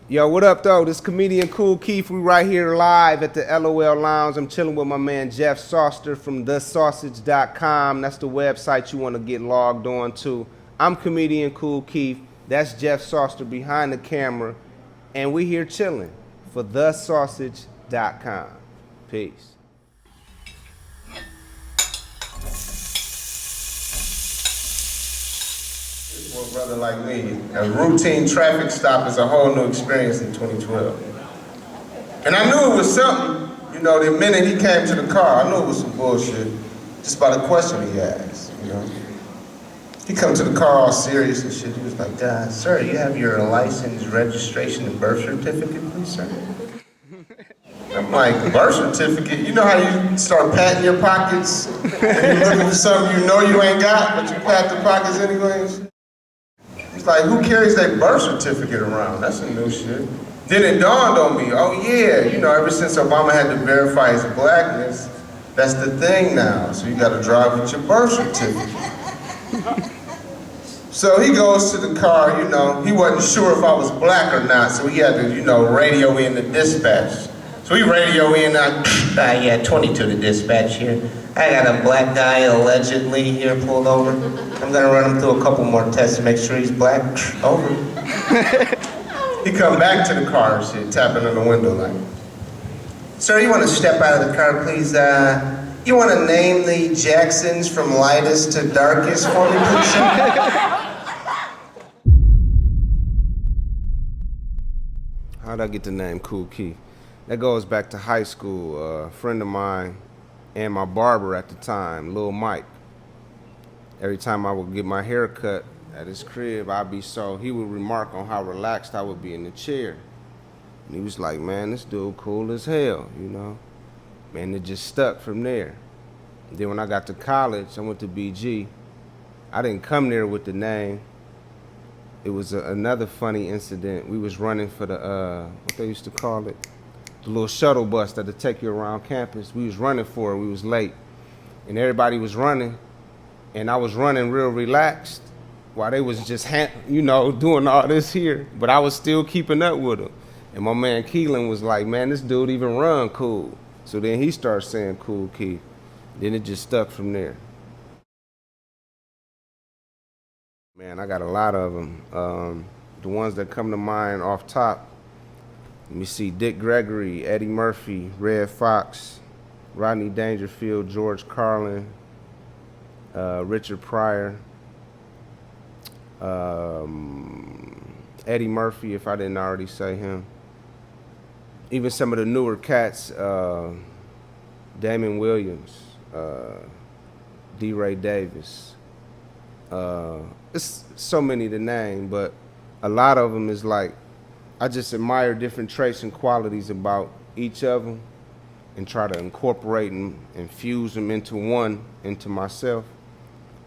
Yo, what up, though? This comedian Kool Keith. We right here live at the LOL Lounge. I'm chilling with my man Jeff Sauster from thesausage.com. That's the website you want to get logged on to. I'm comedian Kool Keith. That's Jeff Sauster behind the camera. And we here chilling for thesausage.com. Peace. For a brother like me, a routine traffic stop is a whole new experience in 2012. And I knew it was something, you know, the minute he came to the car, I knew it was some bullshit, just by the question he asked, you know. He come to the car all serious and shit. He was like, sir, you have your license, registration, and birth certificate, please, sir? I'm like, birth certificate? You know how you start patting your pockets and you're looking for something you know you ain't got, but you pat the pockets anyway and shit? He's like, who carries their birth certificate around? That's some new shit. Then it dawned on me, oh yeah, you know, ever since Obama had to verify his blackness, that's the thing now. So you gotta drive with your birth certificate. So he goes to the car, you know, he wasn't sure if I was black or not, so he had to, you know, radio in the dispatch. So he radio in, yeah, 22 to dispatch here. I got a black guy allegedly here pulled over. I'm gonna run him through a couple more tests to make sure he's black. Over. He come back to the car and shit, tapping on the window like, sir, you wanna step out of the car, please? You wanna name the Jacksons from lightest to darkest for me, please, sir? How'd I get the name Kool Keith? That goes back to high school. A friend of mine and my barber at the time, Lil Mike. Every time I would get my hair cut at his crib, he would remark on how relaxed I would be in the chair. And he was like, man, this dude cool as hell, you know? Man, it just stuck from there. And then when I got to college, I went to BG. I didn't come there with the name. It was another funny incident. We was running for the, what they used to call it? The little shuttle bus that'll take you around campus. We was running for it, we was late. And everybody was running, and I was running real relaxed while they was just, you know, doing all this here. But I was still keeping up with them. And my man Keelan was like, man, this dude even run cool. So then he started saying Kool Keith. Then it just stuck from there. Man, I got a lot of them. The ones that come to mind off top, let me see, Dick Gregory, Eddie Murphy, Red Fox, Rodney Dangerfield, George Carlin, Richard Pryor, Eddie Murphy, if I didn't already say him. Even some of the newer cats, Damon Williams, D. Ray Davis. It's so many to name, but a lot of them is like, I just admire different traits and qualities about each of them and try to incorporate and infuse them into myself.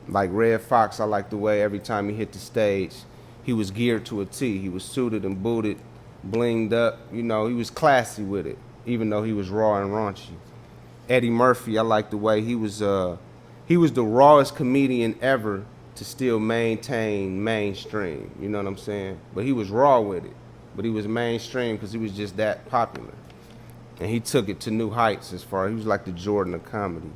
Like Red Fox, I like the way every time he hit the stage, he was geared to a T. He was suited and booted, blinged up. You know, he was classy with it, even though he was raw and raunchy. Eddie Murphy, I like the way he was the rawest comedian ever to still maintain mainstream. You know what I'm saying? But he was raw with it. But he was mainstream because he was just that popular. And he took it to new heights he was like the Jordan of comedy.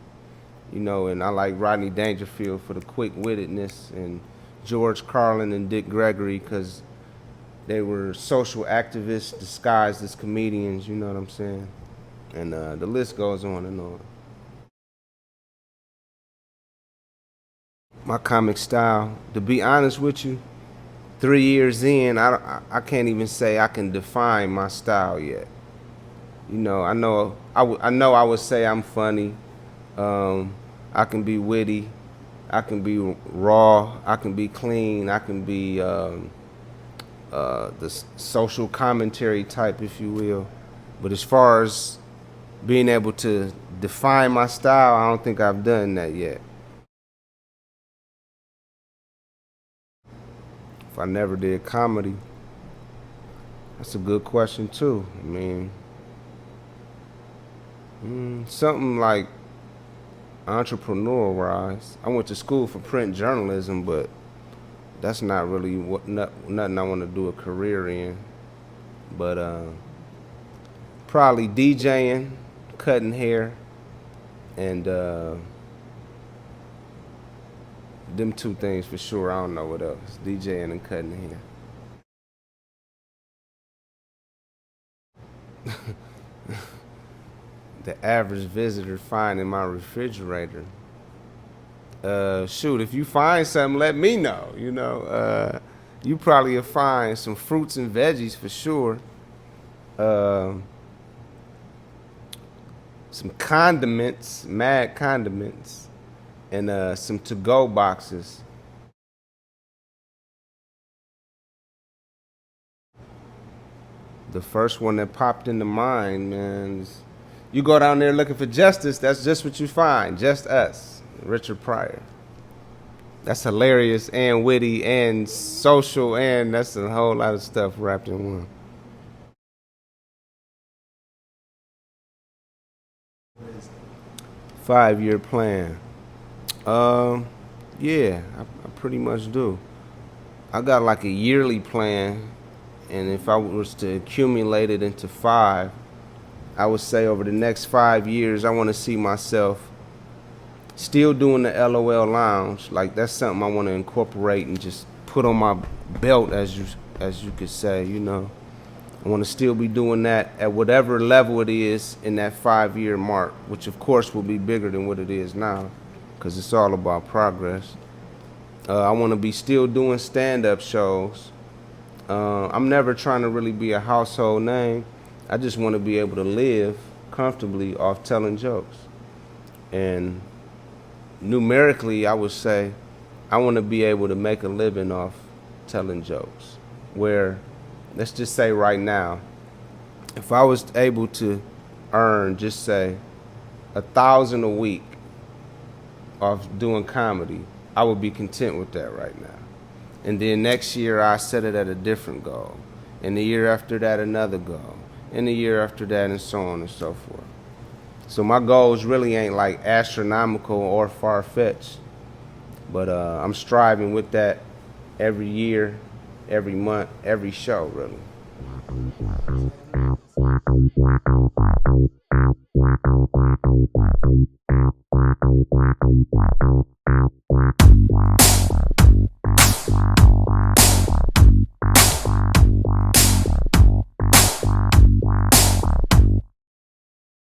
You know, and I like Rodney Dangerfield for the quick-wittedness, and George Carlin and Dick Gregory because they were social activists disguised as comedians, you know what I'm saying? And the list goes on and on. My comic style, to be honest with you, 3 years in, I can't even say I can define my style yet. You know, I know I would say I'm funny. I can be witty. I can be raw. I can be clean. I can be the social commentary type, if you will. But as far as being able to define my style, I don't think I've done that yet. If I never did comedy, that's a good question too. I mean, something like entrepreneur-wise. I went to school for print journalism, but that's not really nothing I want to do a career in. But probably DJing, cutting hair, and them two things for sure. I don't know what else. DJing and cutting hair. The average visitor finding my refrigerator. Shoot, if you find something, let me know. You probably will find some fruits and veggies for sure. Uh, some condiments, mad condiments, and some to-go boxes. The first one that popped into mind, man, is you go down there looking for justice, that's just what you find. Just us, Richard Pryor. That's hilarious and witty and social, and that's a whole lot of stuff wrapped in one. 5-year plan. Yeah, I pretty much do. I got like a yearly plan, and if I was to accumulate it into 5, I would say over the next 5 years, I want to see myself still doing the LOL lounge. Like that's something I want to incorporate and just put on my belt, as you could say. I want to still be doing that at whatever level it is in that 5-year mark, which of course will be bigger than what it is now, because it's all about progress. I want to be still doing stand-up shows. I'm never trying to really be a household name. I just want to be able to live comfortably off telling jokes. And numerically, I would say I want to be able to make a living off telling jokes. Where, let's just say right now, if I was able to earn, just say, 1,000 a week off doing comedy, I would be content with that right now. And then next year, I set it at a different goal. And the year after that, another goal. And the year after that, and so on and so forth. So my goals really ain't like astronomical or far-fetched. But I'm striving with that every year, every month, every show, really.